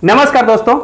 नमस्कार दोस्तों,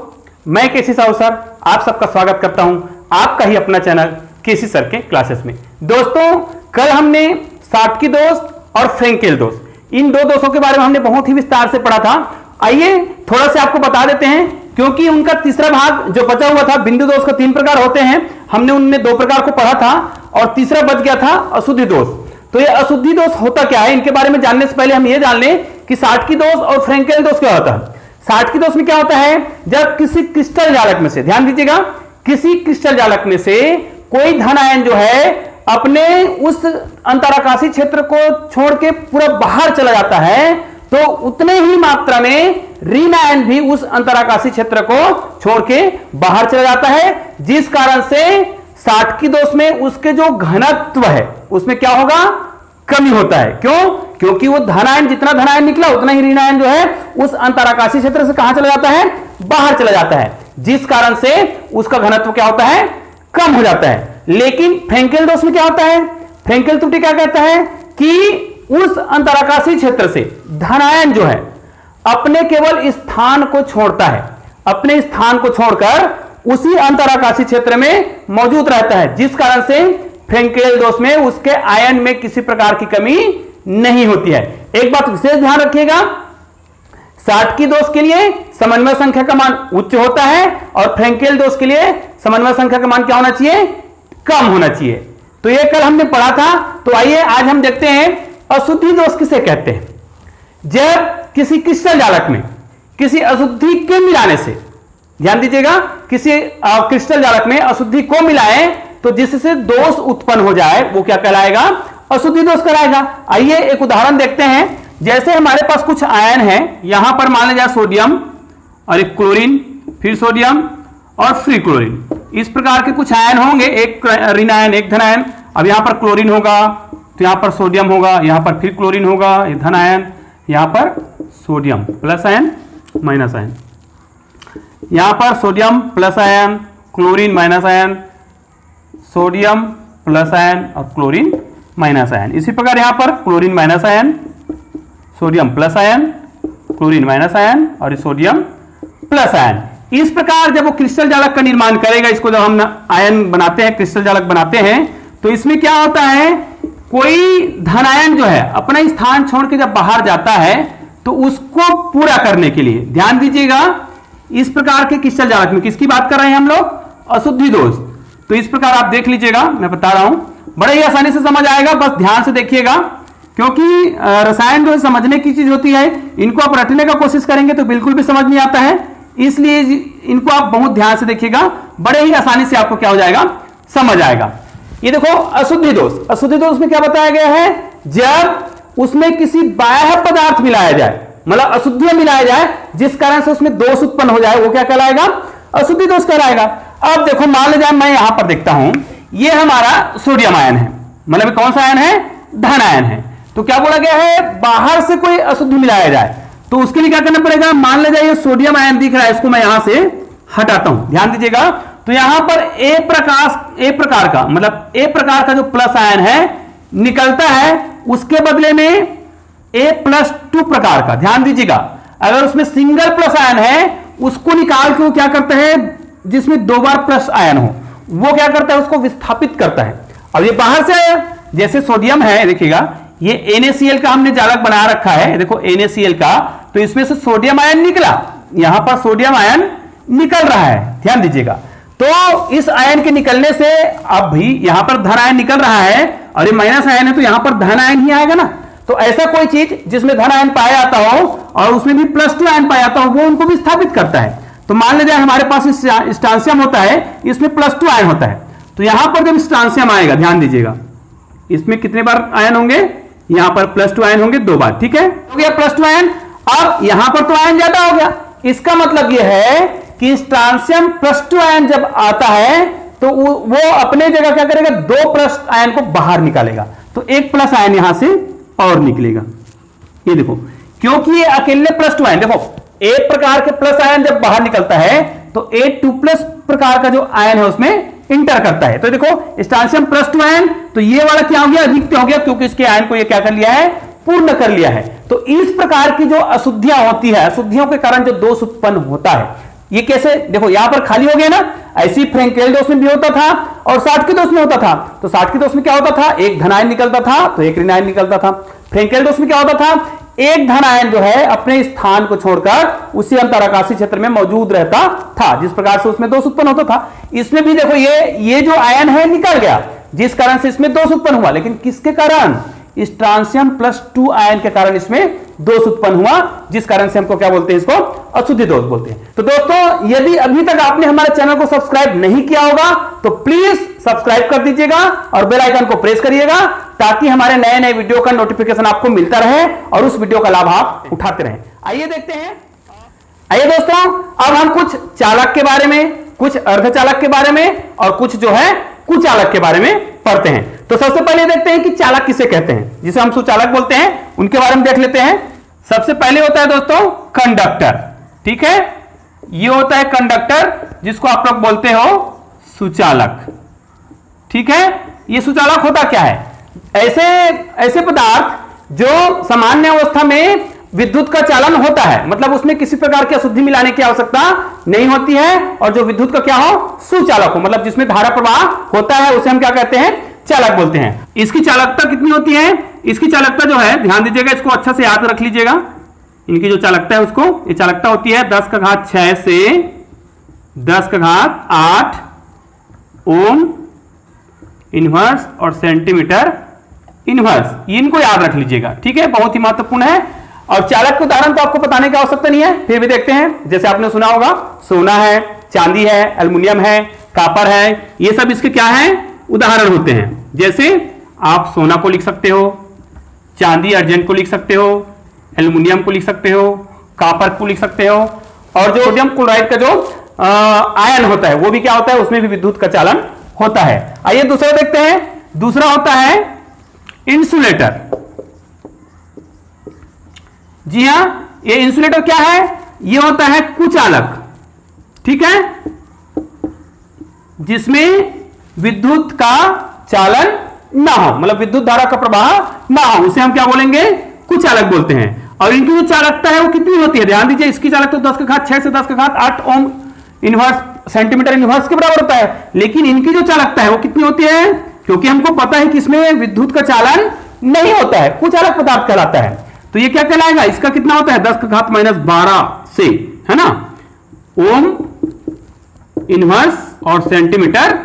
मैं केसी साहू सर आप सबका स्वागत करता हूं आपका ही अपना चैनल केसी सर के क्लासेस में। दोस्तों, कल हमने साटकी दोष और फ्रेंकेल दोष, इन दो दोषों के बारे में हमने बहुत ही विस्तार से पढ़ा था। आइए थोड़ा सा आपको बता देते हैं, क्योंकि उनका तीसरा भाग जो बचा हुआ था, बिंदु दोष का 3 प्रकार होते हैं, हमने उनमें 2 प्रकार को पढ़ा था और तीसरा बच गया था अशुद्धि दोष। तो ये अशुद्धि दोष होता क्या है, इनके बारे में जानने से पहले हम ये जान लें कि साटकी दोष और फ्रेंकेल दोष क्या होता है। साटकी दोष में क्या होता है, जब किसी क्रिस्टल जालक में से, ध्यान दीजिएगा, किसी क्रिस्टल जालक में से कोई धन आयन जो है अपने उस अंतराकाशी क्षेत्र को छोड़ के पूरा बाहर चला जाता है, तो उतने ही मात्रा में ऋण आयन भी उस अंतराकाशी क्षेत्र को छोड़ के बाहर चला जाता है, जिस कारण से साटकी दोष में उसके जो घनत्व है उसमें क्या होगा, कमी होता है। क्यों? क्योंकि वो धनायन, जितना धनायन निकला उतना ही ऋणायन जो है उस अंतराकाशी क्षेत्र से कहां चला जाता है, बाहर चला जाता है, जिस कारण से उसका घनत्व क्या होता है, कम हो जाता है। लेकिन फ्रेंकेल दोष में क्या होता है, फ्रेंकेल त्रुटि क्या कहता है कि उस अंतराकाशी क्षेत्र से धनायन जो है अपने केवल स्थान को छोड़ता है, अपने स्थान को छोड़कर उसी अंतराकाशी क्षेत्र में मौजूद रहता है, जिस कारण से फ्रेंकेल दोष में उसके आयन में किसी प्रकार की कमी नहीं होती है। एक बात विशेष ध्यान रखिएगा, साटकी दोष के लिए समन्वय संख्या का मान उच्च होता है और फ्रेंकेल दोष के लिए समन्वय संख्या का मान क्या होना चाहिए, कम होना चाहिए। तो ये कल हमने पढ़ा था। तो आइए आज हम देखते हैं अशुद्धि दोष किसे कहते हैं। जब किसी क्रिस्टल जालक में किसी अशुद्धि के मिलाने से, ध्यान दीजिएगा, किसी क्रिस्टल जालक में अशुद्धि को मिलाएं तो जिससे दोष उत्पन्न हो जाए वो क्या कहलाएगा, अशुद्धि दोष कहलाएगा। आइए एक उदाहरण देखते हैं। जैसे हमारे पास कुछ आयन है, यहां पर मान लिया यहां और एक क्लोरीन, फिर सोडियम और फिर क्लोरीन, इस प्रकार के कुछ आयन होंगे, एक ऋण आयन एक धन आयन। अब यहां पर क्लोरीन होगा तो यहां पर सोडियम होगा, यहां पर फिर क्लोरीन होगा, एक धन आयन, यहां पर sodium plus ion minus ion, यहां पर sodium plus ion, chlorine minus ion, sodium plus ion और क्लोरीन माइनस आयन। इसी प्रकार यहां पर chlorine minus ion, sodium plus ion, chlorine minus ion और सोडियम प्लस आयन। इस प्रकार जब वो क्रिस्टल जालक का निर्माण करेगा, इसको जब हम आयन बनाते हैं, क्रिस्टल जालक बनाते हैं, तो इसमें क्या होता है, कोई धन आयन जो है अपना स्थान छोड़ के जब बाहर जाता है तो उसको पूरा करने के लिए, ध्यान दीजिएगा, इस प्रकार के क्रिस्टल जालक में किसकी बात कर रहे हैं हम लोग, अशुद्धि दोष। तो इस प्रकार आप देख लीजिएगा, मैं बता रहा हूं, बड़े ही आसानी से समझ आएगा, बस ध्यान से देखिएगा, क्योंकि रसायन जो है समझने की चीज होती है, इनको आप रटने का कोशिश करेंगे तो बिल्कुल भी समझ नहीं आता है, इसलिए इनको आप बहुत ध्यान से देखिएगा, बड़े ही आसानी से आपको क्या हो जाएगा, समझ आएगा। ये देखो अशुद्धि दोष, अशुद्धि दोष में क्या बताया गया है, जब उसमें किसी बाह्य पदार्थ मिलाया जाए, मतलब अशुद्धियां मिलाया जाए, जिस कारण से उसमें दोष उत्पन्न हो जाए, वो क्या कहलाएगा, अशुद्धि दोष कहलाएगा। अब देखो मान लीजिए मैं यहां पर देखता हूं, ये हमारा सोडियम आयन है, मतलब कौन सा आयन है, धन आयन है। तो क्या बोला गया है, बाहर से कोई अशुद्धि मिलाया जाए, तो उसके लिए क्या करना पड़ेगा, मान लीजिए ये सोडियम आयन दिख रहा है, इसको मैं यहां से हटाता हूं, ध्यान दीजिएगा। तो यहां पर ए प्रकार का, मतलब ए प्रकार का जो प्लस आयन है निकलता है, उसके बदले में A+2 प्रकार का, ध्यान दीजिएगा, अगर उसमें सिंगल प्लस आयन है उसको निकाल के वो क्या करते हैं, जिसमें 2 बार प्लस आयन हो, वो क्या करता है, उसको विस्थापित करता है। अब ये बाहर से आया, जैसे सोडियम है, देखिएगा ये NaCl का हमने जालक बना रखा है, देखो NaCl का, तो इसमें से सोडियम आयन निकला, यहां पर सोडियम आयन निकल रहा है, ध्यान दीजिएगा। तो इस आयन के निकलने से अब भी यहां पर धन आयन निकल रहा है और ये माइनस आयन है, तो यहां पर धन आयन ही आएगा ना। तो ऐसा कोई चीज जिसमें धन आयन पाया जाता हो और उसमें भी +2 आयन पाया जाता हो, वो उनको विस्थापित करता है। तो मान लीजिए हमारे पास स्ट्रांसियम होता है, इसमें +2 आयन होता है, तो यहां पर जब स्ट्रांसियम आएगा, ध्यान दीजिएगा, इसमें कितने बार आयन होंगे, यहां पर +2 आयन होंगे 2 बार, ठीक है, हो गया +2 आयन। अब यहां पर तो आयन ज्यादा हो गया, इसका मतलब यह है कि स्ट्रांसियम +2 आयन जब आता है तो वो अपने जगह क्या करेगा, 2 प्लस आयन को बाहर निकालेगा, तो 1 प्लस आयन यहां से और निकलेगा। ये देखो, क्योंकि ये अकेले +2 आयन, देखो एक प्रकार के प्लस आयन जब बाहर निकलता है तो A2+ प्रकार का जो आयन है उसमें इंटर करता है। तो देखो स्ट्रांसियम +2 आयन, तो ये वाला क्या हो गया, रिक्त हो गया, क्योंकि इसके आयन को ये क्या कर लिया है, पूर्ण कर लिया है। तो इस प्रकार की जो अशुद्धियां होती है, अशुद्धियों के कारण जो दोष उत्पन्न होता है, ये कैसे, देखो यहां पर खाली हो गया ना, ऐसी फ्रेंकेल दोष में भी होता था और साटकी दोष में होता था। तो साटकी दोष में क्या होता था, एक धनायन निकलता था तो एक ऋणायन निकलता था। फ्रेंकेल दोष में क्या होता था, एक धनायन जो है अपने स्थान को छोड़कर उसी अंतराकाशीय क्षेत्र में मौजूद रहता था, जिस प्रकार से उसमें दोष उत्पन्न होता था। इसमें भी देखो ये जो आयन है निकल गया, जिस कारण से इसमें दोष उत्पन्न हुआ, लेकिन किसके कारण, स्ट्रांसियम +2 आयन के कारण इसमें दोष उत्पन्न हुआ, जिस कारण से हमको क्या बोलते हैं, इसको अशुद्धि दोष बोलते हैं। तो दोस्तों यदि अभी तक आपने हमारे चैनल को सब्सक्राइब नहीं किया होगा तो प्लीज सब्सक्राइब कर दीजिएगा और बेल आइकन को प्रेस करिएगा, ताकि हमारे नए नए वीडियो का नोटिफिकेशन आपको मिलता रहे और उस वीडियो का लाभ आप उठाते रहें। आइए देखते हैं। आइए दोस्तों, अब हम कुछ चालक के बारे में, कुछ अर्धचालक के बारे में और कुछ जो है कुचालक के बारे में पढ़ते हैं। तो सबसे पहले देखते हैं कि चालक किसे कहते हैं, जिसे हम सुचालक बोलते हैं, उनके बारे में देख लेते हैं। सबसे पहले होता है दोस्तों कंडक्टर, ठीक है, ये होता है कंडक्टर, जिसको आप लोग बोलते हो सुचालक, ठीक है। ये सुचालक होता क्या है, ऐसे पदार्थ जो सामान्य अवस्था में विद्युत का चालन होता है, मतलब उसमें किसी प्रकार की अशुद्धि मिलाने की आवश्यकता नहीं होती है, और जो विद्युत का क्या हो, सुचालक हो, मतलब जिसमें धारा प्रवाह होता है, उसे हम क्या कहते हैं, चालक बोलते हैं। इसकी चालकता कितनी होती है, इसकी चालकता जो है, ध्यान दीजिएगा, इसको अच्छा से याद रख लीजिएगा, इनकी जो चालकता है उसको, ये चालकता होती है 10⁶ से 10⁸ ओम इनवर्स और सेंटीमीटर इनवर्स, इनको याद रख लीजिएगा, ठीक है, बहुत ही महत्वपूर्ण है। और चालक के उदाहरण तो आपको बताने की आवश्यकता नहीं है, फिर भी देखते हैं। जैसे आपने सुना होगा, सोना है, चांदी है, एल्युमिनियम है, कॉपर है, ये सब इसके क्या है, उदाहरण होते हैं। जैसे आप सोना को लिख सकते हो, चांदी अर्जेंट को लिख सकते हो, एल्युमिनियम को लिख सकते हो, कॉपर को लिख सकते हो, और जो सोडियम क्लोराइड का जो आयन होता है वो भी क्या होता है, उसमें भी विद्युत का चालन होता है। आइए दूसरा देखते हैं। दूसरा होता है इंसुलेटर। जी हां, ये इंसुलेटर क्या है, ये होता है कुचालक, ठीक है, जिसमें विद्युत का चालन ना हो, मतलब विद्युत धारा का प्रवाह ना हो, उसे हम क्या बोलेंगे, कुचालक बोलते हैं। और इनकी जो चालकता है वो कितनी होती है, ध्यान दीजिए, इसकी चालकता 10⁶ से 10⁸ ओम इनवर्स सेंटीमीटर इनवर्स के बराबर होता है, लेकिन इनकी जो चालकता है वो कितनी होती है, क्योंकि हमको पता है कि इसमें विद्युत का चालन नहीं होता है, कुचालक पदार्थ कहलाता है। तो ये क्या कहलाएगा, इसका कितना होता है, 10⁻12 से, है ना, ओम इनवर्स और सेंटीमीटर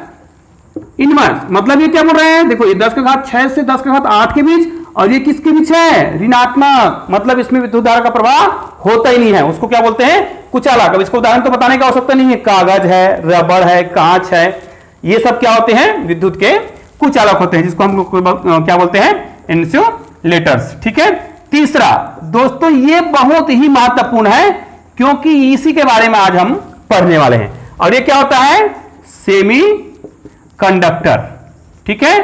इनवर्स, मतलब ये क्या बोल रहे हैं, देखो ये 10⁶ से 10⁸ के बीच, और ये किसके बीच है, ऋणात्मक, मतलब इसमें विद्युत धारा का प्रवाह होता ही नहीं है, उसको क्या बोलते हैं, कुचालक। अब इसको उदाहरण तो बताने की आवश्यकता नहीं है, कागज है, रबड़ है, कांच है, ये सब क्या होते हैं, विद्युत के कुचालक होते हैं, जिसको हम लोग क्या बोलते हैं, इंसुलेटर्स, ठीक है। तीसरा दोस्तों, ये बहुत ही महत्वपूर्ण है, क्योंकि इसी के बारे में आज हम पढ़ने वाले हैं, और ये क्या होता है, सेमी कंडक्टर, ठीक है।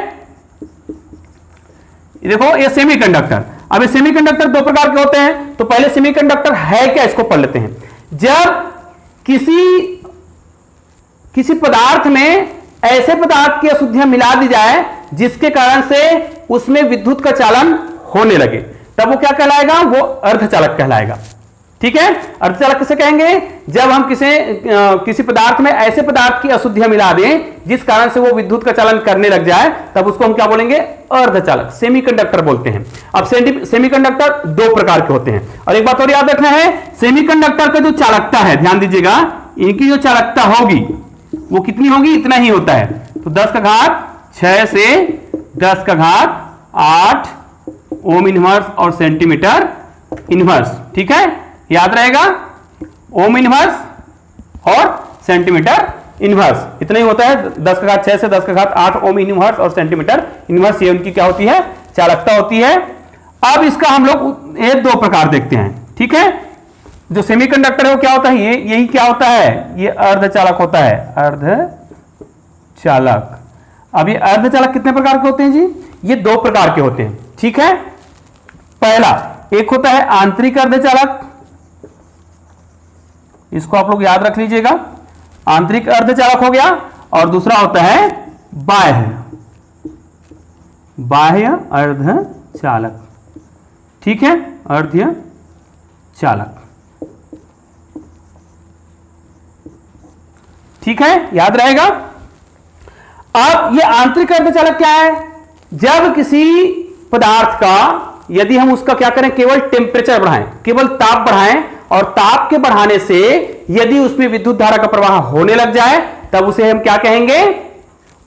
देखो ये सेमी कंडक्टर, अब ये सेमी कंडक्टर दो प्रकार के होते हैं। तो पहले सेमी कंडक्टर है क्या, इसको पढ़ लेते हैं। जब किसी पदार्थ में ऐसे पदार्थ की अशुद्धियां मिला दी जाए जिसके कारण से उसमें विद्युत का चालन होने लगे, तब वो क्या कहलाएगा, वो अर्धचालक कहलाएगा, ठीक है। अर्धचालक किसे कहेंगे, जब हम किसी पदार्थ में ऐसे पदार्थ की अशुद्धियां मिला दें जिस कारण से वो विद्युत का चालन करने लग जाए, तब उसको हम क्या बोलेंगे, अर्धचालक, सेमीकंडक्टर बोलते हैं। अब सेमीकंडक्टर दो प्रकार के होते हैं, और एक बात और याद रखना है, सेमीकंडक्टर का जो चालकता है, ध्यान दीजिएगा, इनकी जो चालकता होगी वो कितनी होगी, इतना ही होता है। तो 10⁶ से 10⁸ ओम इनवर्स और सेंटीमीटर इनवर्स, ठीक है, याद रहेगा, ओम इनवर्स और सेंटीमीटर इनवर्स, इतना ही होता है। 10⁶ से 10⁸ ओम इनवर्स और सेंटीमीटर इनवर्स, ये उनकी क्या होती है, चालकता होती है। अब इसका हम लोग ये दो प्रकार देखते हैं, ठीक है। जो सेमीकंडक्टर है वो क्या होता है, यही क्या होता है, ये अर्धचालक होता है, अर्धचालक। अब ये अर्धचालक कितने प्रकार के होते हैं जी, ये दो प्रकार के होते हैं, ठीक है। पहला एक होता है आंतरिक अर्धचालक, इसको आप लोग याद रख लीजिएगा, आंतरिक अर्धचालक हो गया, और दूसरा होता है बाह्य अर्धचालक, ठीक है, अर्ध चालक। ठीक है, याद रहेगा। अब ये आंतरिक अर्धचालक क्या है? जब किसी पदार्थ का यदि हम उसका क्या करें, केवल टेम्परेचर बढ़ाएं, केवल ताप बढ़ाएं, और ताप के बढ़ाने से यदि उसमें विद्युत धारा का प्रवाह होने लग जाए, तब उसे हम क्या कहेंगे?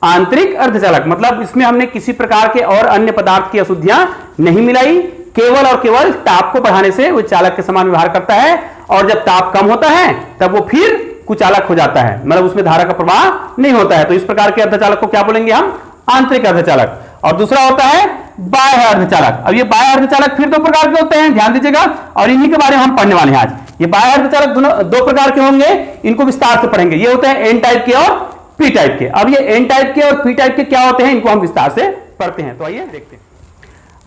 आंतरिक अर्धचालक। मतलब इसमें हमने किसी प्रकार के और अन्य पदार्थ की अशुद्धियां नहीं मिलाई, केवल और केवल ताप को बढ़ाने से वो चालक के समान व्यवहार करता है, और जब ताप कम होता है तब वो फिर कुचालक हो जाता है, मतलब उसमें धारा का प्रवाह नहीं होता है। तो इस प्रकार के अर्धचालक को क्या बोलेंगे हम? आंतरिक अर्धचालक। और दूसरा होता है बाह्य अर्धचालक। अब ये बाह्य अर्धचालक फिर दो प्रकार के होते हैं, ध्यान दीजिएगा, और इन्हीं के बारे में हम पढ़ने वाले हैं आज। ये बाह्य अर्धचालक दोनों दो प्रकार के होंगे, इनको विस्तार से पढ़ेंगे। ये होते हैं एन टाइप के और पी टाइप के। अब ये एन टाइप के और पी टाइप के क्या होते हैं, इनको हम विस्तार से पढ़ते हैं। तो आइए देखते हैं।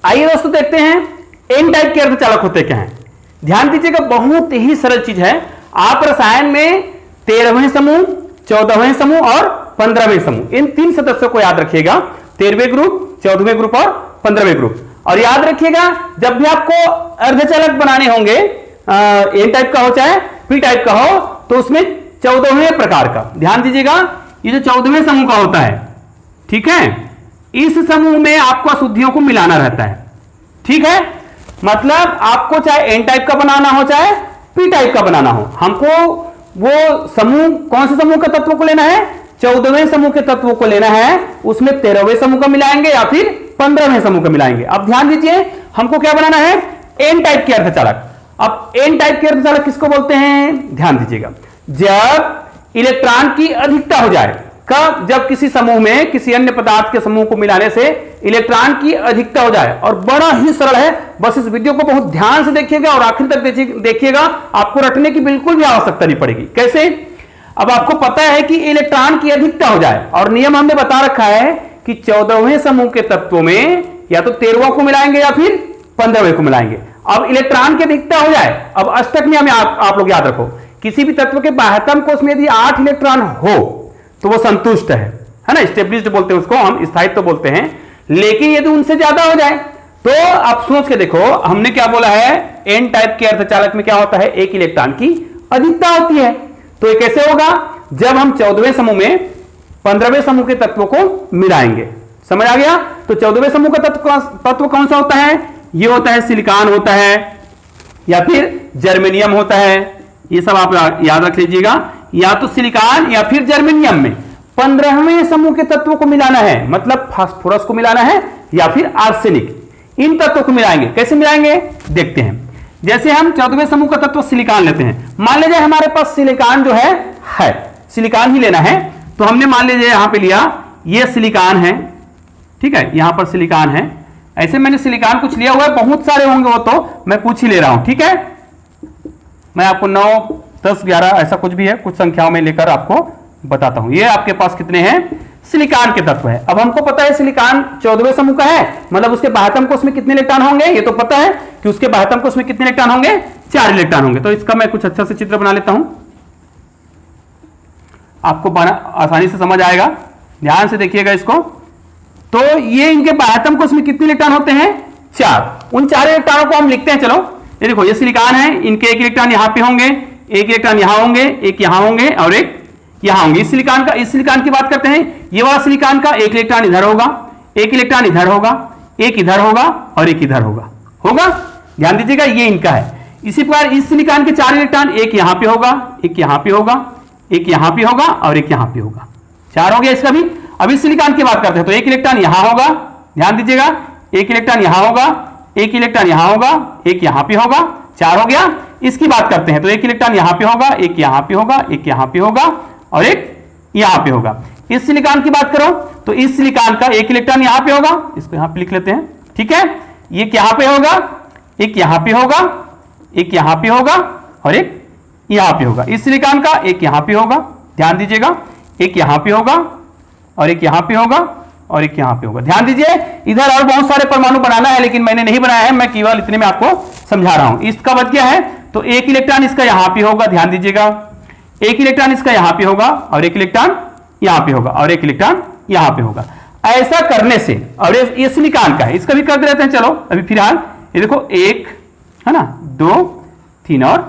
आइए दोस्तों देखते हैं एन टाइप के अर्धचालक होते क्या हैं। ध्यान दीजिएगा, बहुत ही सरल चीज है। आप रसायन में 13वें समूह, 14वें समूह और 15वें समूह, इन तीन सदस्यों को याद रखिएगा। 13वें ग्रुप, 14वें ग्रुप और 15वें ग्रुप। और याद रखिएगा, जब भी आपको अर्धचालक बनाने होंगे, एन टाइप का हो चाहे पी टाइप का हो, तो उसमें 14वें प्रकार का ध्यान दीजिएगा। ये जो 14वें समूह का होता है, ठीक है, इस समूह में आपको अशुद्धियों को मिलाना रहता है। ठीक है, मतलब आपको चाहे एन टाइप का बनाना हो चाहे पी टाइप का बनाना हो, हमको वो समूह, कौन से समूह के तत्वों को लेना है? 14वें समूह के तत्वों को लेना है। उसमें 13वें समूह का मिलाएंगे या फिर 15वें समूह का मिलाएंगे। अब ध्यान दीजिए, हमको क्या बनाना है? एन टाइप के अर्धचालक। अब एन टाइप के अर्धचालक किसको बोलते हैं? ध्यान दीजिएगा, जब इलेक्ट्रॉन की अधिकता हो जाए। कब? जब किसी समूह में किसी अन्य पदार्थ के समूह को मिलाने से इलेक्ट्रॉन की अधिकता हो जाए। और बड़ा ही सरल है, बस इस वीडियो को बहुत ध्यान से देखिएगा और आखिर तक देखिएगा, आपको रटने की बिल्कुल भी आवश्यकता नहीं पड़ेगी। कैसे? अब आपको पता है कि इलेक्ट्रॉन की अधिकता हो जाए, और नियम हमने बता रखा है कि 14वें समूह के तत्वों में या तो 13वां को मिलाएंगे या फिर 15वें को मिलाएंगे। अब इलेक्ट्रॉन की अधिकता हो जाए, अब अष्टक नियम आप लोग याद रखो, किसी भी तत्व के बाह्यतम कोश में यदि 8 इलेक्ट्रॉन हो तो वो संतुष्ट है ना, स्टेबलिश्ड बोलते हैं उसको, हम स्थायित्व बोलते हैं। लेकिन यदि उनसे ज्यादा हो जाए तो आप सोच के देखो, हमने क्या बोला है? एन टाइप के अर्धचालक में क्या होता है? एक इलेक्ट्रॉन की अधिकता होती है। तो ये कैसे होगा? जब हम 14वें समूह में 15वें समूह के तत्वों को मिलाएंगे। समझ आ गया? तो 14वें समूह का तत्व कौन सा होता है? ये होता है सिलिकॉन होता है, या फिर जर्मेनियम होता है। ये सब आप याद रख लीजिएगा, या तो सिलिकॉन या फिर जर्मेनियम में 15वें समूह के तत्वों को मिलाना है, मतलब फास्फोरस को मिलाना है या फिर आर्सेनिक, इन तत्वों को मिलाएंगे। कैसे मिलाएंगे देखते हैं। जैसे हम 14वें समूह का तत्व सिलिकॉन लेते हैं, मान लीजिए हमारे पास सिलिकॉन जो है सिलिकॉन ही लेना है, तो हमने मान लीजिए यहां पे लिया, ये सिलिकॉन है, ठीक है, यहां पर सिलिकॉन है। ऐसे मैंने सिलिकॉन कुछ लिया हुआ है, बहुत सारे होंगे वो तो मैं कुछ ही ले रहा हूं। ठीक है, मैं आपको 9, 10, 11 ऐसा कुछ भी है, कुछ संख्याओं में लेकर आपको बताता हूं। ये आपके पास कितने हैं? सिलिकॉन के तत्व है। अब हमको पता है सिलिकॉन 14वें समूह का है, मतलब उसके बाह्यतम कोश में कितने इलेक्ट्रॉन होंगे? ये तो पता है कि उसके बाह्यतम कोश में कितने इलेक्ट्रॉन होंगे? 4 इलेक्ट्रॉन होंगे। तो इसका मैं कुछ अच्छा से चित्र बना लेता हूं, आपको आसानी से समझ आएगा। ध्यान से देखिएगा इसको। तो ये इनके बाह्यतम कोश में कितने इलेक्ट्रॉन होते हैं? 4। उन 4 इलेक्ट्रॉनों को हम लिखते हैं। चलो ये देखो, ये सिलिकॉन है, इनके एक इलेक्ट्रॉन यहां पे होंगे, एक इलेक्ट्रॉन यहां होंगे, एक यहां होंगे और एक यहां होंगे। इस सिलिकॉन की बात करते हैं। ये वाला सिलिकॉन का एक इलेक्ट्रॉन इधर होगा, एक इलेक्ट्रॉन इधर होगा, एक इधर होगा और एक इधर होगा। ध्यान दीजिएगा, ये इनका है। इसी प्रकार इस सिलिकॉन के 4 इलेक्ट्रॉन, एक यहां पे होगा, एक यहां पे होगा, एक यहां पे होगा और एक यहां पे होगा। 4 हो गया इसका भी। अब इस सिलिकॉन की बात करते हैं, तो एक इलेक्ट्रॉन यहां होगा, ध्यान दीजिएगा, एक इलेक्ट्रॉन यहां होगा, एक इलेक्ट्रॉन यहां होगा, एक यहां पे होगा। 4 हो गया। इसकी बात करते हैं, तो एक इलेक्ट्रॉन यहां पे होगा, एक यहां पे होगा, एक यहां पे होगा और एक यहां पे होगा। इस सिलिकॉन की बात करो तो इस सिलिकॉन का एक इलेक्ट्रॉन यहां पे होगा, इसको यहां पे लिख लेते हैं। ठीक है, ये यहां पे होगा, एक यहां पे होगा, एक यहां पे होगा और एक यहां पे होगा। इस सिलिकॉन का एक यहां पे होगा, ध्यान दीजिएगा, एक यहां पे होगा और एक यहां पे होगा और एक यहां पे होगा। ध्यान दीजिए, इधर और बहुत सारे परमाणु बनाना है, लेकिन मैंने नहीं बनाया है, मैं केवल इतने में आपको समझा रहा हूं। इसका बच गया है, तो एक इलेक्ट्रॉन इसका यहां पे होगा, ध्यान दीजिएगा, एक इलेक्ट्रॉन इसका यहां पे होगा और एक इलेक्ट्रॉन यहां पे होगा और एक इलेक्ट्रॉन यहां पे होगा। ऐसा करने से, और ये सिलिकॉन का है, इसका भी कर देते हैं। चलो अभी फिलहाल ये देखो 1 है ना, 2 3 और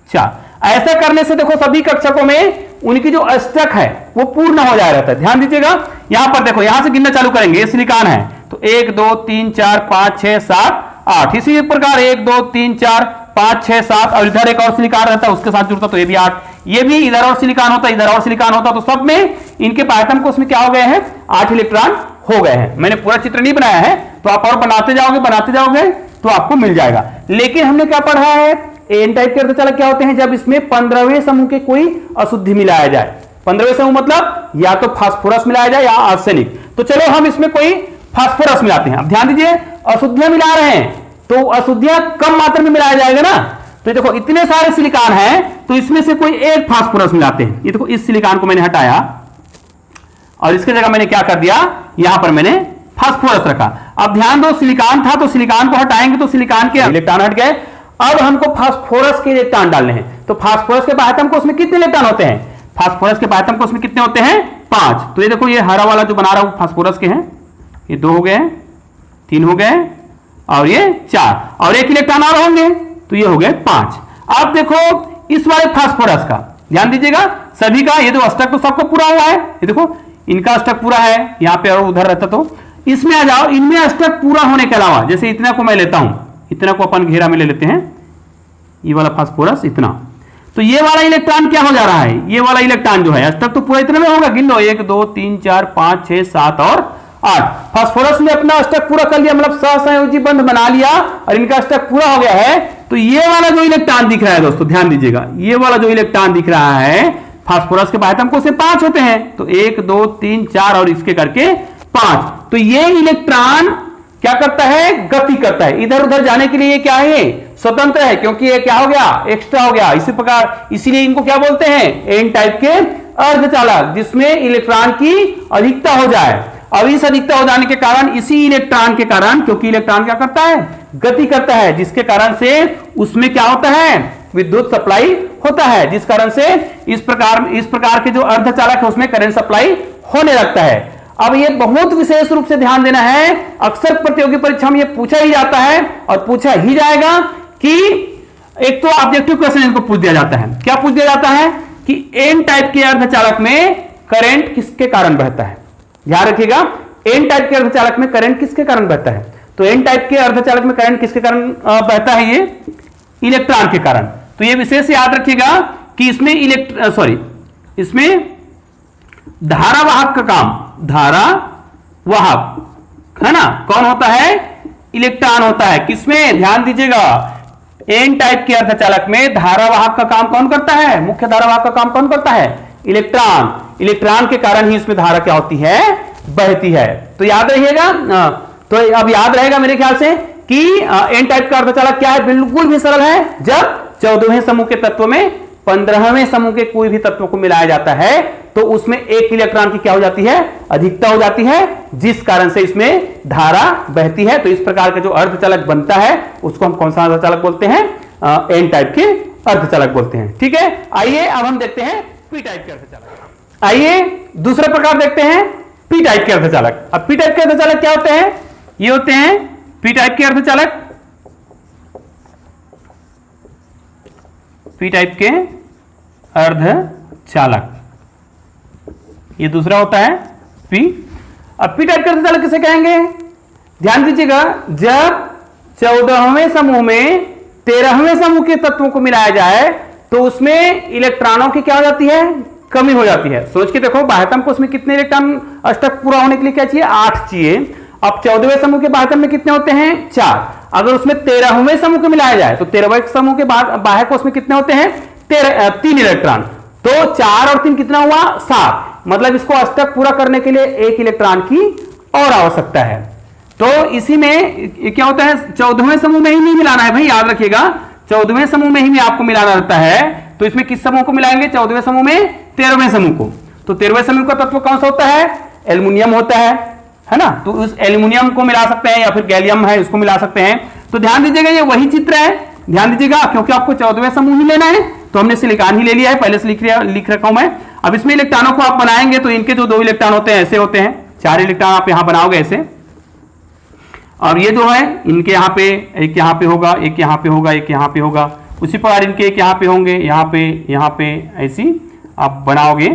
4। ऐसा करने से देखो सभी कक्षकों में उनकी जो अष्टक है वो पूर्ण हो जा रहा है। ध्यान दीजिएगा, यहां पर देखो, यहां से गिनना चालू करेंगे, ये सिलिकॉन है तो 1 2 3 4 5 6 7 8, इसी प्रकार 1 2 3 4 5 6 7, और इधर एक और सिलिकॉन रहता है उसके साथ जुड़ता तो ये भी 8, ये भी इधर और सिलिकॉन होता, इधर और सिलिकॉन होता, तो सब में इनके पायतम को उसमें क्या हो गए हैं, 8 इलेक्ट्रॉन हो गए हैं। मैंने पूरा चित्र नहीं बनाया है, तो आप और बनाते जाओगे तो आपको मिल जाएगा। लेकिन हमने क्या पढ़ा है, एन टाइप के अर्धचालक क्या होते हैं, जब इसमें 15वें समूह के कोई अशुद्धि मिलाया जाए। 15वें समूह मतलब या तो फास्फोरस मिलाया जाए या आर्सेनिक। तो चलो हम इसमें कोई फास्फोरस मिलाते हैं। अब ध्यान दीजिए, अशुद्धियां मिला रहे हैं तो अशुद्धियां कम मात्रा में मिलाया जाएगा ना। तो देखो इतने सारे सिलिकॉन हैं तो इसमें से कोई एक फास्फोरस मिलाते हैं। ये देखो इस सिलिकॉन को मैंने हटाया और इसकी जगह मैंने क्या कर दिया, यहां पर मैंने फास्फोरस रखा। अब ध्यान दो, सिलिकॉन था तो सिलिकॉन को हटाएंगे तो सिलिकॉन के इलेक्ट्रॉन हट गए। अब हमको फास्फोरस के इलेक्ट्रॉन डालने हैं, तो फास्फोरस के बाह्यतम को उसमें कितने इलेक्ट्रॉन होते हैं, फास्फोरस के बाह्यतम को उसमें कितने होते हैं, 5। तो ये देखो ये हरा वाला जो बना रहा हूं फास्फोरस के हैं, ये 2 हो गए, 3 हो गए और ये 4, और एक इलेक्ट्रॉन और होंगे तो ये हो गए 5। अब देखो इस वाले फास्फोरस का ध्यान दीजिएगा, सभी का ये जो अष्टक तो सबको पूरा हुआ है, ये देखो इनका अष्टक पूरा है, यहां पे और उधर रहता तो इसमें आ जाओ। इनमें अष्टक पूरा होने के अलावा, जैसे इतना को मैं लेता हूं, इतना को अपन घेरा में ले लेते हैं, ये वाला फास्फोरस इतना, तो ये वाला इलेक्ट्रॉन क्या हो जा रहा है, ये वाला इलेक्ट्रॉन जो है अष्टक तो पूरा इतने में होगा, गिन लो 1 2 3 4 5 6 7 और 8। फास्फोरस ने अपना अष्टक पूरा कर लिया, मतलब सहसंयोजी बंध बना लिया और इनका अष्टक पूरा हो गया है। तो ये वाला जो इलेक्ट्रॉन दिख रहा है दोस्तों, ध्यान दीजिएगा, ये वाला जो इलेक्ट्रॉन दिख रहा है फास्फोरस के बाह्यतम को से 5 होते हैं, तो 1 2 3 4 और इसके करके 5। तो ये इलेक्ट्रॉन क्या करता है, गति करता है, इधर उधर जाने के लिए क्या है, स्वतंत्र है, क्योंकि ये क्या हो गया, एक्स्ट्रा हो गया। इसी प्रकार इसीलिए इनको क्या बोलते हैं, एन टाइप के अर्धचालक, जिसमें इलेक्ट्रॉन की अधिकता हो जाए। अब इस अधिकता हो जाने के कारण, इसी इलेक्ट्रॉन के कारण, क्योंकि इलेक्ट्रॉन क्या करता है, गति करता है, जिसके कारण से उसमें क्या होता है, विद्युत सप्लाई होता है, जिस कारण से इस प्रकार के जो अर्धचालक है उसमें करंट सप्लाई होने लगता है। अब ये बहुत विशेष रूप से ध्यान देना है, अक्सर प्रतियोगी परीक्षा में ये पूछा ही जाता है और पूछा ही जाएगा कि एक तो ऑब्जेक्टिव क्वेश्चन इनको पूछ दिया जाता है। क्या पूछ दिया जाता है कि एन टाइप के अर्धचालक में करंट किसके कारण बहता है। ध्यान रखिएगा, एन टाइप के अर्धचालक में करंट किसके कारण बहता है, तो एन टाइप के अर्धचालक में करंट किसके कारण बहता है, ये इलेक्ट्रॉन के कारण। तो ये विशेष याद रखिएगा कि इसमें इसमें धारावाहक का काम, धारावाहक है ना, कौन होता है, इलेक्ट्रॉन होता है। किसमें, ध्यान दीजिएगा, एन टाइप के अर्धचालक में धारावाहक का काम कौन करता है, मुख्य धारावाहक का काम कौन करता है, इलेक्ट्रॉन। इलेक्ट्रॉन के कारण ही इसमें धारा क्या होती है, बहती है। तो याद रहिएगा, तो अब याद रहेगा मेरे ख्याल से कि एन टाइप का अर्धचालक क्या है, बिल्कुल भी सरल है। जब 14वें समूह के तत्व में 15वें समूह के कोई भी तत्व को मिलाया जाता है तो उसमें एक इलेक्ट्रॉन की क्या हो जाती है, अधिकता हो जाती है, जिस कारण से इसमें धारा बहती है। तो इस प्रकार का जो अर्धचालक बनता है उसको हम कौन सा अर्धचालक बोलते हैं, एन टाइप के अर्धचालक बोलते हैं। ठीक है, आइए अब हम देखते हैं पी टाइप के अर्धचालक। आइए दूसरा प्रकार देखते हैं, पी टाइप के अर्धचालक। अब पी टाइप के अर्धचालक क्या होते हैं, ये होते हैं पी टाइप के अर्धचालक, पी टाइप के अर्धचालक, ये दूसरा होता है पी। अब पी टाइप के अर्धचालक किसे कहेंगे, ध्यान दीजिएगा, जब 14वें समूह में 13वें समूह के तत्वों को मिलाया जाए तो उसमें इलेक्ट्रॉनों की क्या हो जाती है, कमी हो जाती है। सोच के देखो, बाह्यतम को उसमें कितने इलेक्ट्रॉन अष्टक पूरा होने के लिए क्या चाहिए, 8 चाहिए। अब 14वें समूह के बाह्यतम में कितने होते हैं, 4। अगर उसमें 13वें समूह को मिलाया जाए तो 13वें समूह के बाह्य को उसमें कितने होते हैं, 3 इलेक्ट्रॉन। तो 4 और 3 कितना हुआ, 7। मतलब इसको अष्टक पूरा करने के लिए एक इलेक्ट्रॉन की और आवश्यकता है। तो इसी में क्या होता है, 14वें समूह में ही नहीं मिलाना है भाई, याद रखिएगा, 14वें समूह में ही आपको मिलाना रहता है। तो इसमें किस समूह को मिलाएंगे, 14वें समूह में 13वें समूह को। तो 13वें समूह का तत्व कौन सा होता है, एल्युमिनियम होता है ना। तो उस एल्युमिनियम को मिला सकते हैं या फिर गैलियम है इसको मिला सकते हैं। तो ध्यान दीजिएगा, ये वही चित्र है, ध्यान दीजिएगा, क्योंकि आपको 14वें समूह ही लेना है तो हमने सिलिकॉन ही ले लिया है, पहले से लिख रखा हूं मैं। अब इसमें इलेक्ट्रॉनों को आप बनाएंगे तो इनके जो 2 इलेक्ट्रॉन होते हैं ऐसे होते हैं, 4 इलेक्ट्रॉन आप यहां बनाओगे ऐसे। और ये जो है इनके यहाँ पे एक यहाँ पे होगा, एक यहाँ पे होगा, एक यहाँ पे होगा, उसी प्रकार इनके एक यहाँ पे होंगे, यहाँ पे ऐसी आप बनाओगे,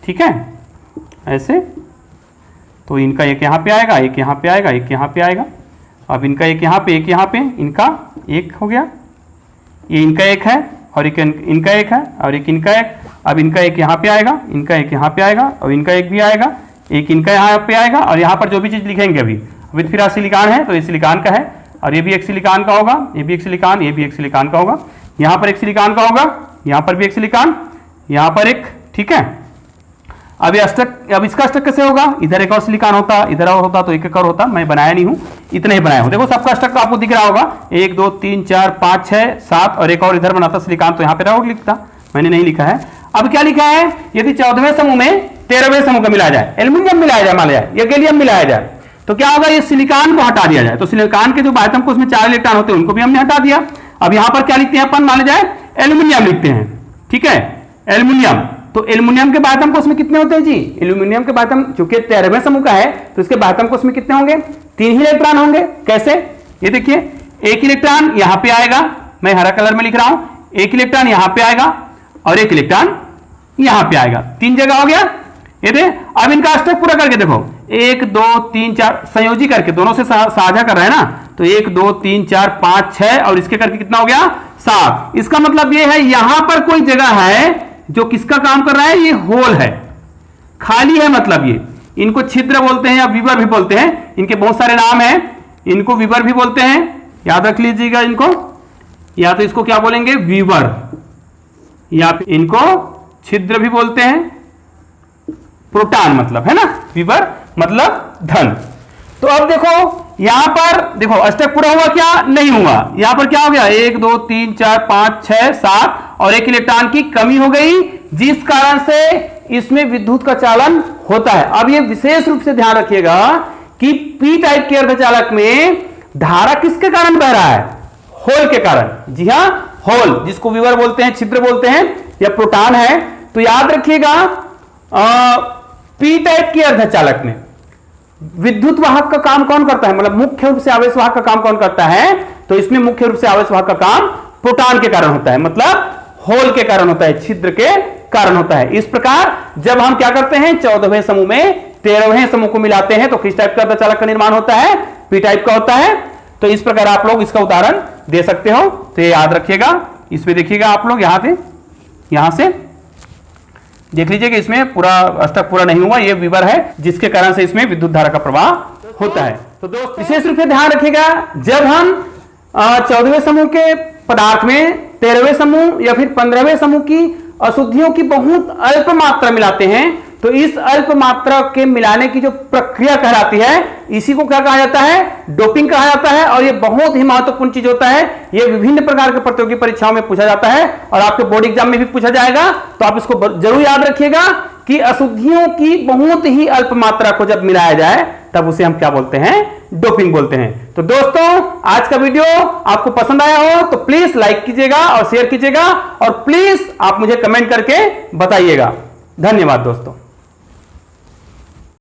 ठीक है, ऐसे। तो इनका एक यहाँ पे आएगा, एक यहाँ पे आएगा, एक यहाँ पे आएगा। अब इनका एक यहाँ पे, एक यहाँ पे, इनका एक हो गया, ये इनका एक है और एक इनका एक है और एक इनका एक। अब इनका एक यहाँ पे आएगा, इनका एक यहाँ पे आएगा और इनका एक भी आएगा, एक इनका यहाँ पे आएगा। और यहाँ पर जो भी चीज़ लिखेंगे अभी फिर सिलिकॉन है तो ये सिलिकॉन का है, और ये भी एक सिलिकॉन का होगा, ये भी एक सिलिकॉन, ये भी एक सिलिकॉन का होगा, यहाँ पर एक सिलिकॉन का होगा, यहाँ पर भी एक सिलिकॉन, यहाँ पर एक, ठीक है। अब इसका स्ट्रक्चर कैसे होगा, इधर एक और सिलिकॉन होता, इधर और होता, तो एक और होता, मैं बनाया नहीं हूँ, इतना ही बनाया हूँ। देखो सबका स्ट्रक्चर आपको दिख रहा होगा, 1 2 3 4 5 6 7 और एक और इधर बनाता सिलिकॉन, तो यहाँ पे रहा लिखता, मैंने नहीं लिखा है। अब क्या लिखा है, यदि 14वें समूह में 13वें समूह का मिलाया जाए, एल्युमिनियम मिलाया जाए, मान लिया या गैलियम मिलाया जाए, तो क्या होगा, ये सिलिकॉन को हटा दिया जाए। तो सिलिकॉन के जो बायतम को उसमें 4 इलेक्ट्रॉन होते हैं उनको भी हमने हटा दिया। अब यहां पर क्या लिखते हैं अपन, मान लिया जाए एल्युमिनियम लिखते हैं, ठीक है, एल्युमिनियम। तो एल्युमिनियम के बायतम को उसमें कितने होते हैं जी, एल्युमिनियम के बायतम चूंकि 13वें समूह का है तो इसके बायतम को उसमें कितने होंगे, 3 ही इलेक्ट्रॉन होंगे। कैसे, ये देखिए, एक इलेक्ट्रॉन यहां पे आएगा, मैं हरा कलर में लिख रहा हूं, एक इलेक्ट्रॉन यहां पे आएगा और एक इलेक्ट्रॉन यहां पे आएगा, 3 जगह हो गया। ये दे, अब इनका अष्टक पूरा करके देखो, 1 2 3 4 संयोजी करके दोनों से साझा कर रहा है ना, तो 1 2 3 4 5 6 और इसके करके कितना हो गया, 7। इसका मतलब ये है यहां पर कोई जगह है जो किसका काम कर रहा है, ये होल है, खाली है, मतलब ये, इनको छिद्र बोलते हैं या विवर भी बोलते हैं, इनके बहुत सारे नाम हैं, इनको विवर भी बोलते हैं, याद रख लीजिएगा इनको, या तो इसको क्या बोलेंगे, विवर, या फिर इनको छिद्र भी बोलते हैं, प्रोटॉन मतलब, है ना, विवर मतलब धन। तो अब देखो यहां पर देखो अष्टक पूरा हुआ क्या, नहीं हुआ, यहां पर क्या हो गया, 1 2 3 4 5 6 7 और एक इलेक्ट्रॉन की कमी हो गई, जिस कारण से इसमें विद्युत का चालन होता है। अब ये विशेष रूप से ध्यान रखिएगा कि पी टाइप के अर्धचालक में धारा किसके कारण बह रहा है, होल के कारण। जी हां, होल, जिसको विवर बोलते हैं, छिद्र बोलते हैं, या प्रोटॉन है। तो याद रखिएगा पी टाइप के अर्धचालक में विद्युत वाहक का काम कौन करता है, मतलब मुख्य रूप से आवेश वाहक का काम कौन करता है, तो इसमें मुख्य रूप से आवेश वाहक का काम प्रोटॉन के कारण होता है, मतलब होल के कारण होता है, छिद्र के कारण होता है। इस प्रकार जब हम क्या करते हैं, 14वें समूह में 13वें समूह को मिलाते हैं तो किस टाइप का अर्धचालक का निर्माण होता है, पी टाइप का होता है। तो इस प्रकार आप लोग इसका उदाहरण दे सकते हो, तो ये याद रखिएगा। इसमें देखिएगा आप लोग यहां से देख लीजिए कि इसमें पूरा अष्टक पूरा नहीं हुआ, ये विवर है, जिसके कारण से इसमें विद्युत धारा का प्रवाह होता है। तो दोस्त विशेष रूप से ध्यान रखिएगा, जब हम 14वें समूह के पदार्थ में 13वें समूह या फिर 15वें समूह की अशुद्धियों की बहुत अल्प मात्रा मिलाते हैं, तो इस अल्प मात्रा के मिलाने की जो प्रक्रिया कहलाती है, इसी को क्या कहा जाता है, डोपिंग कहा जाता है। और ये बहुत ही महत्वपूर्ण चीज होता है, ये विभिन्न प्रकार के प्रतियोगी परीक्षाओं में पूछा जाता है और आपके बोर्ड एग्जाम में भी पूछा जाएगा। तो आप इसको जरूर याद रखिएगा कि अशुद्धियों की बहुत ही अल्प मात्रा को जब मिलाया जाए तब उसे हम क्या बोलते हैं, डोपिंग बोलते हैं। तो दोस्तों आज का वीडियो आपको पसंद आया हो तो प्लीज लाइक कीजिएगा और शेयर कीजिएगा, और प्लीज आप मुझे कमेंट करके बताइएगा। धन्यवाद दोस्तों।